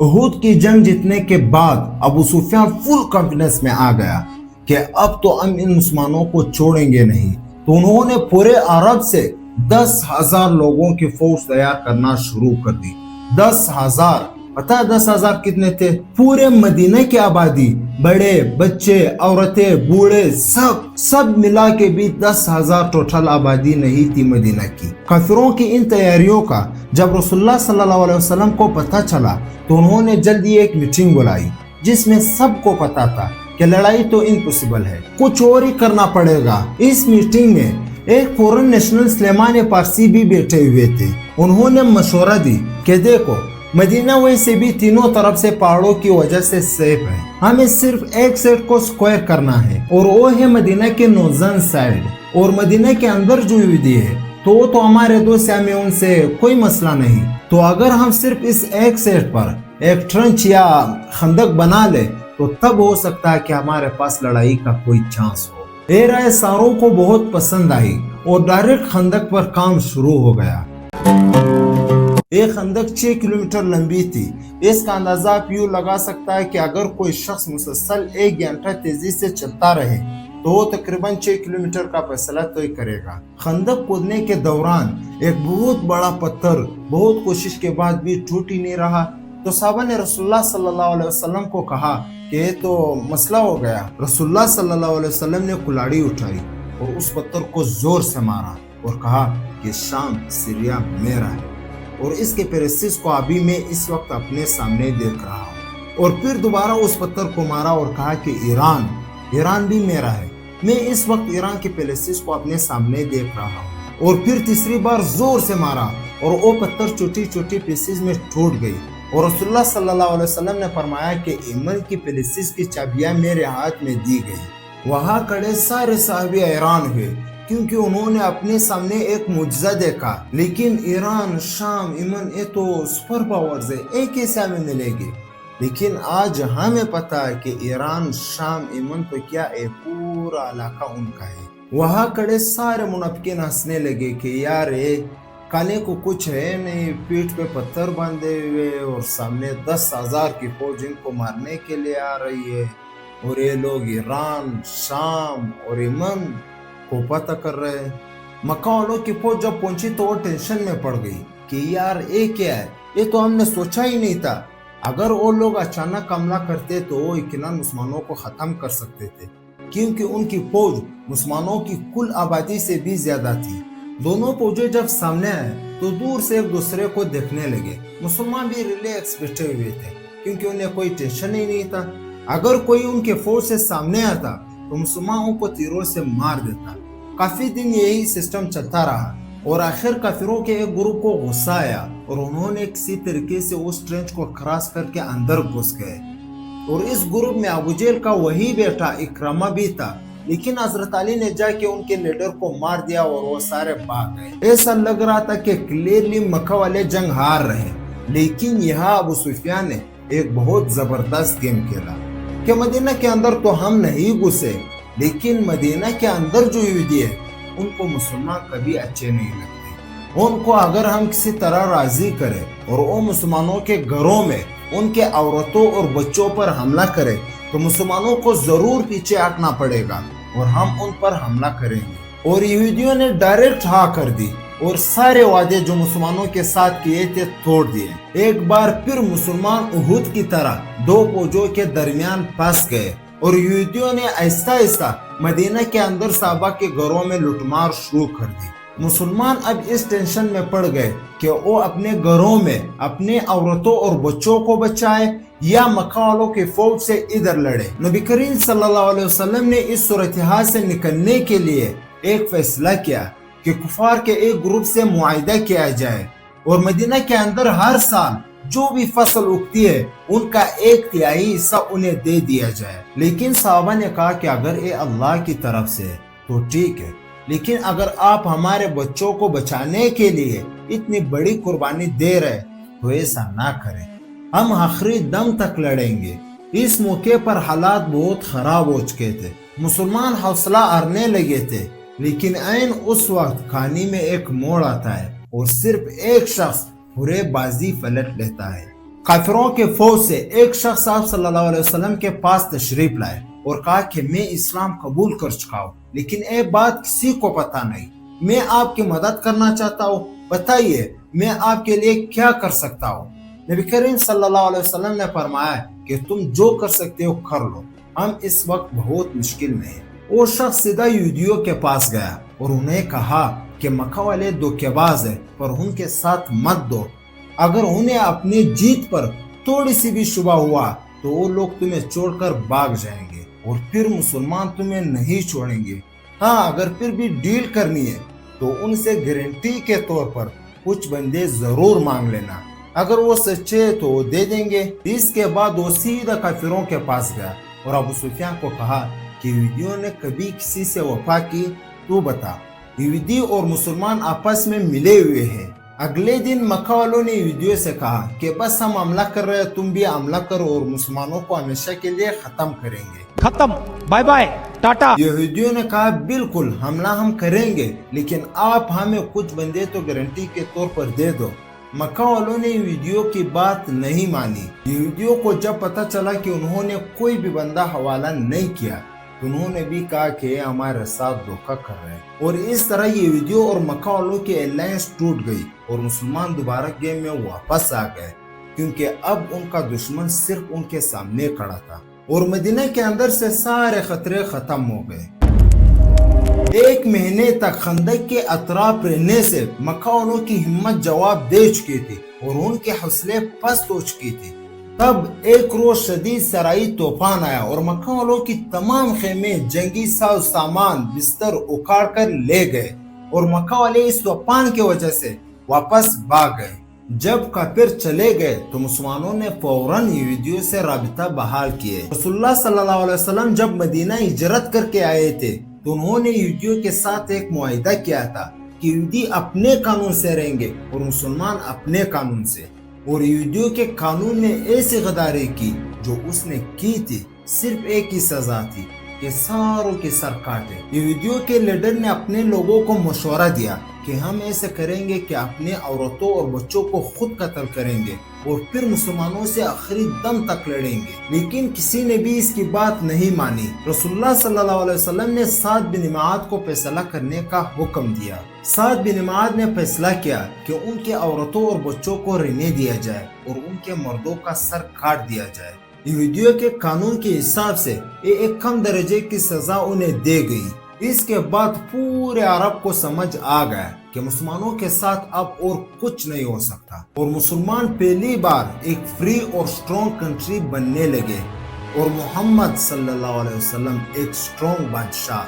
उहुद की जंग जीतने के बाद अबू सुफियान फुल कॉन्फिडेंस में आ गया कि अब तो हम इन मुसलमानों को छोड़ेंगे नहीं। तो उन्होंने पूरे अरब से 10,000 लोगों की फौज तैयार करना शुरू कर दी। 10,000, पता है 10,000 कितने थे? पूरे मदीने की आबादी, बड़े बच्चे औरतें बूढ़े सब मिला के भी 10,000 टोटल आबादी नहीं थी मदीना की। काफिरों की इन तैयारियों का जब रसूलुल्लाह सल्लल्लाहु अलैहि वसल्लम को पता चला तो उन्होंने जल्दी एक मीटिंग बुलाई जिसमें सबको पता था कि लड़ाई तो इम्पॉसिबल है, कुछ और ही करना पड़ेगा। इस मीटिंग में एक फॉरेन नेशनल सुलेमान पारसी भी बैठे हुए थे। उन्होंने मशवरा दी कि देखो, मदीना वैसे भी तीनों तरफ से पहाड़ों की वजह से सेफ है, हमें सिर्फ एक साइड को स्क्वायर करना है और वो है मदीना के नॉर्दर्न साइड। और मदीना के अंदर जो यहूदी है तो हमारे दोस्त हमें उनसे कोई मसला नहीं। तो अगर हम सिर्फ इस एक साइड पर एक ट्रंच या खंदक बना ले तो तब हो सकता है कि हमारे पास लड़ाई का कोई चांस हो। ये राय सारों को बहुत पसंद आई और डायरेक्ट खंदक पर काम शुरू हो गया। ये खंदक 6 किलोमीटर लंबी थी। इसका अंदाजा आप यूं लगा सकता है कि अगर कोई शख्स मुसलसल 1 घंटा तेजी से चलता रहे तो वो तकरीबन 6 किलोमीटर का फैसला तय करेगा। खंदक खोदने के दौरान एक बहुत बड़ा पत्थर बहुत कोशिश के बाद भी टूट ही नहीं रहा। तो साहबा ने रसूलुल्लाह सल्लल्लाहु अलैहि वसल्लम को कहा कि ये तो मसला हो गया। रसूलुल्लाह सल्लल्लाहु अलैहि वसल्लम ने कुल्हाड़ी उठाई और उस पत्थर को जोर से मारा और कहा कि शाम सीरिया मेरा है और इसके पेरिसिस को अभी मैं इस वक्त अपने सामने देख रहा हूँ। और फिर दोबारा उस पत्थर को मारा और कहा कि ईरान भी मेरा है, मैं इस वक्त ईरान के पेरिसिस को अपने सामने देख रहा हूँ। और फिर तीसरी बार जोर से मारा और वो पत्थर छोटी छोटी पीसेस में टूट गई। और रसूलुल्लाह सल्लल्लाहु अलैहि वसल्लम ने फरमाया कि यमन की पेरिसिस की चाबियां मेरे हाथ में दी गई। वहाँ खड़े सारे साहबी हैरान हुए क्योंकि उन्होंने अपने सामने एक मुजजा देखा। लेकिन ईरान, शाम, यमन ये तो सुपर पावर्स है, एक कैसे हमें मिलेगी? लेकिन आज हमें पता है कि ईरान, शाम, यमन तो क्या है, पूरा इलाका उनका है। वहाँ खड़े सारे मुनाफिकीन हंसने लगे कि यार ये खाने को कुछ है नहीं, पीठ पे पत्थर बांधे हुए और सामने 10,000 की फौज इनको मारने के लिए आ रही है और ये लोग ईरान, शाम और यमन को पता कर रहे हैं। मक्का वालों की फौज जब पहुंची तो वो टेंशन में पड़ गई कि यार ये क्या है, ये तो हमने सोचा ही नहीं था। अगर वो लोग अचानक हमला करते तो वो यकीनन मुसलमानों को खत्म कर सकते थे क्योंकि उनकी फौज मुसलमानों की कुल आबादी से भी ज्यादा थी। दोनों फौजें जब सामने आए तो दूर से एक दूसरे को देखने लगे। मुसलमान भी रिलैक्स बैठे हुए थे क्योंकि उन्हें कोई टेंशन ही नहीं था। अगर कोई उनके फौज से सामने आता तो मुसलमानों को तीरों से मार देता। काफी दिन यही सिस्टम चलता रहा और आखिर काफिरों के एक ग्रुप को गुस्सा आया और उन्होंने किसी तरीके से उस ट्रेंच को क्रॉस करके अंदर घुस गए। और इस ग्रुप में अबू जहल का वही बेटा इकरामा भी था। लेकिन हजरत अली ने जाके उनके लीडर को मार दिया और वो सारे भाग गए। ऐसा लग रहा था कि क्लियरली मक्का वाले जंग हार रहे। लेकिन यहाँ अबू सुफियान ने एक बहुत जबरदस्त गेम खेला कि मदीना के अंदर तो हम नहीं घुसे, लेकिन मदीना के अंदर जो यहूदी है उनको मुसलमान कभी अच्छे नहीं लगते। उनको अगर हम किसी तरह राजी करें और वो मुसलमानों के घरों में उनके औरतों और बच्चों पर हमला करें तो मुसलमानों को जरूर पीछे हटना पड़ेगा और हम उन पर हमला करेंगे। और यहूदियों ने डायरेक्ट हाँ कर दी और सारे वादे जो मुसलमानों के साथ किए थे तोड़ दिए। एक बार फिर मुसलमान उहुद की तरह दो फौजों के दरमियान फंस गए और यहूदियों ने आहिस्ता आहिस्ता मदीना के अंदर साहबा के घरों में लुटमार शुरू कर दी। मुसलमान अब इस टेंशन में पड़ गए कि वो अपने घरों में अपने औरतों और बच्चों को बचाए या मक्का वालों की फौज से इधर लड़े। नबी करीम सल्लल्लाहु अलैहि वसल्लम ने इस सूरत-ए-हाल से निकलने के लिए एक फैसला किया कि कुफार के एक ग्रुप से मुआहिदा किया जाए और मदीना के अंदर हर साल जो भी फसल उगती है उनका 1/3 हिस्सा उन्हें दे दिया जाए। लेकिन साहबा ने कहा कि अगर ये अल्लाह की तरफ से है तो ठीक है, लेकिन अगर आप हमारे बच्चों को बचाने के लिए इतनी बड़ी कुर्बानी दे रहे तो ऐसा ना करें, हम आखिरी दम तक लड़ेंगे। इस मौके पर हालात बहुत खराब हो चुके थे। मुसलमान हौसला हारने लगे थे। लेकिन ऐन उस वक्त कहानी में एक मोड़ आता है और सिर्फ एक शख्स पूरे बाजी पलट लेता है। काफिरों के फौज से एक शख्स आप सल्लल्लाहु अलैहि वसल्लम के पास तशरीफ लाए और कहा कि मैं इस्लाम कबूल कर चुका हूँ, लेकिन एक बात किसी को पता नहीं, मैं आपकी मदद करना चाहता हूँ, बताइए मैं आपके लिए क्या कर सकता हूँ। नबी करीम सल्लल्लाहु अलैहि वसल्लम ने फरमाया कि तुम जो कर सकते हो कर लो, हम इस वक्त बहुत मुश्किल में हैं। वो शख्स सीधा यहूदियों के पास गया और उन्हें कहा कि मक्का वाले धोखेबाज है, पर उनके साथ मत दो, अगर उन्हें अपनी जीत पर थोड़ी सी भी शुबा हुआ तो वो लोग तुम्हें छोड़कर भाग जाएंगे और फिर मुसलमान तुम्हें नहीं छोड़ेंगे। हाँ, अगर फिर भी डील करनी है तो उनसे गारंटी के तौर पर कुछ बंदे जरूर मांग लेना, अगर वो सच्चे तो वो दे देंगे। इसके बाद वो सीधा काफिरों के पास गया और अबू सुफियान को कहा कि यहूदियों ने कभी किसी से वफा की, तू बता। यहूदी और मुसलमान आपस में मिले हुए हैं। अगले दिन मक्का वालों ने यहूदियों से कहा कि बस हम हमला कर रहे हैं, तुम भी हमला करो और मुसलमानों को हमेशा के लिए खत्म करेंगे। खत्म, बाय बाय, टाटा। यहूदियों ने कहा बिल्कुल हमला हम करेंगे, लेकिन आप हमें कुछ बंदे तो गारंटी के तौर पर दे दो। मक्का वालों ने यहूदियों की बात नहीं मानी। यहूदियों को जब पता चला कि उन्होंने कोई भी बंदा हवाला नहीं किया, उन्होंने भी कहा कि हमारे साथ धोखा कर रहे हैं और इस तरह यहूदियों और मक्का वालों की अलायंस टूट गई और मुसलमान दोबारा गेम में वापस आ गए, क्योंकि अब उनका दुश्मन सिर्फ उनके सामने खड़ा था और मदीना के अंदर से सारे खतरे खत्म हो गए। एक महीने तक खंदक के अतराफ रहने से मक्का वालों की हिम्मत जवाब दे चुकी थी और उनके हौसले पस्त हो चुकी थी। तब एक रोज शदीद सराई तूफान आया और मक्का वालों की तमाम खेमे, जंगी साज सामान, बिस्तर उखाड़ कर ले गए और मक्का वाले इस तूफान की वजह से वापस भाग गए। जब काफिर चले गए तो मुसलमानों ने फौरन यहूदियों से राबिता बहाल किए। रसूलुल्लाह सल्लल्लाहु अलैहि वसल्लम जब मदीना हिजरत करके आए थे तो उन्होंने यहूदियों के साथ एक मुआहिदा किया था कि यहूदी अपने कानून से रहेंगे और मुसलमान अपने कानून से, और यहूदियों के कानून ने ऐसी गद्दारी की जो उसने की थी, सिर्फ एक ही सजा थी कि सारों के सर काटे। यहूदियों के लीडर ने अपने लोगों को मशवरा दिया कि हम ऐसे करेंगे कि अपने औरतों और बच्चों को खुद कत्ल करेंगे और फिर मुसलमानों से आखिरी दम तक लड़ेंगे, लेकिन किसी ने भी इसकी बात नहीं मानी। रसूलुल्लाह सल्लल्लाहु अलैहि वसल्लम ने साद बिन मुआद को फैसला करने का हुक्म दिया। साद बिन मुआद ने फैसला किया कि उनके औरतों और बच्चों को रहने दिया जाए और उनके मर्दों का सर काट दिया जाए। यहूदियों के कानून के हिसाब से ये एक कम दर्जे की सजा उन्हें दी गई। इसके बाद पूरे अरब को समझ आ गया कि मुसलमानों के साथ अब और कुछ नहीं हो सकता और मुसलमान पहली बार एक फ्री और स्ट्रॉन्ग कंट्री बनने लगे और मोहम्मद सल्लल्लाहु अलैहि वसल्लम एक स्ट्रॉन्ग बादशाह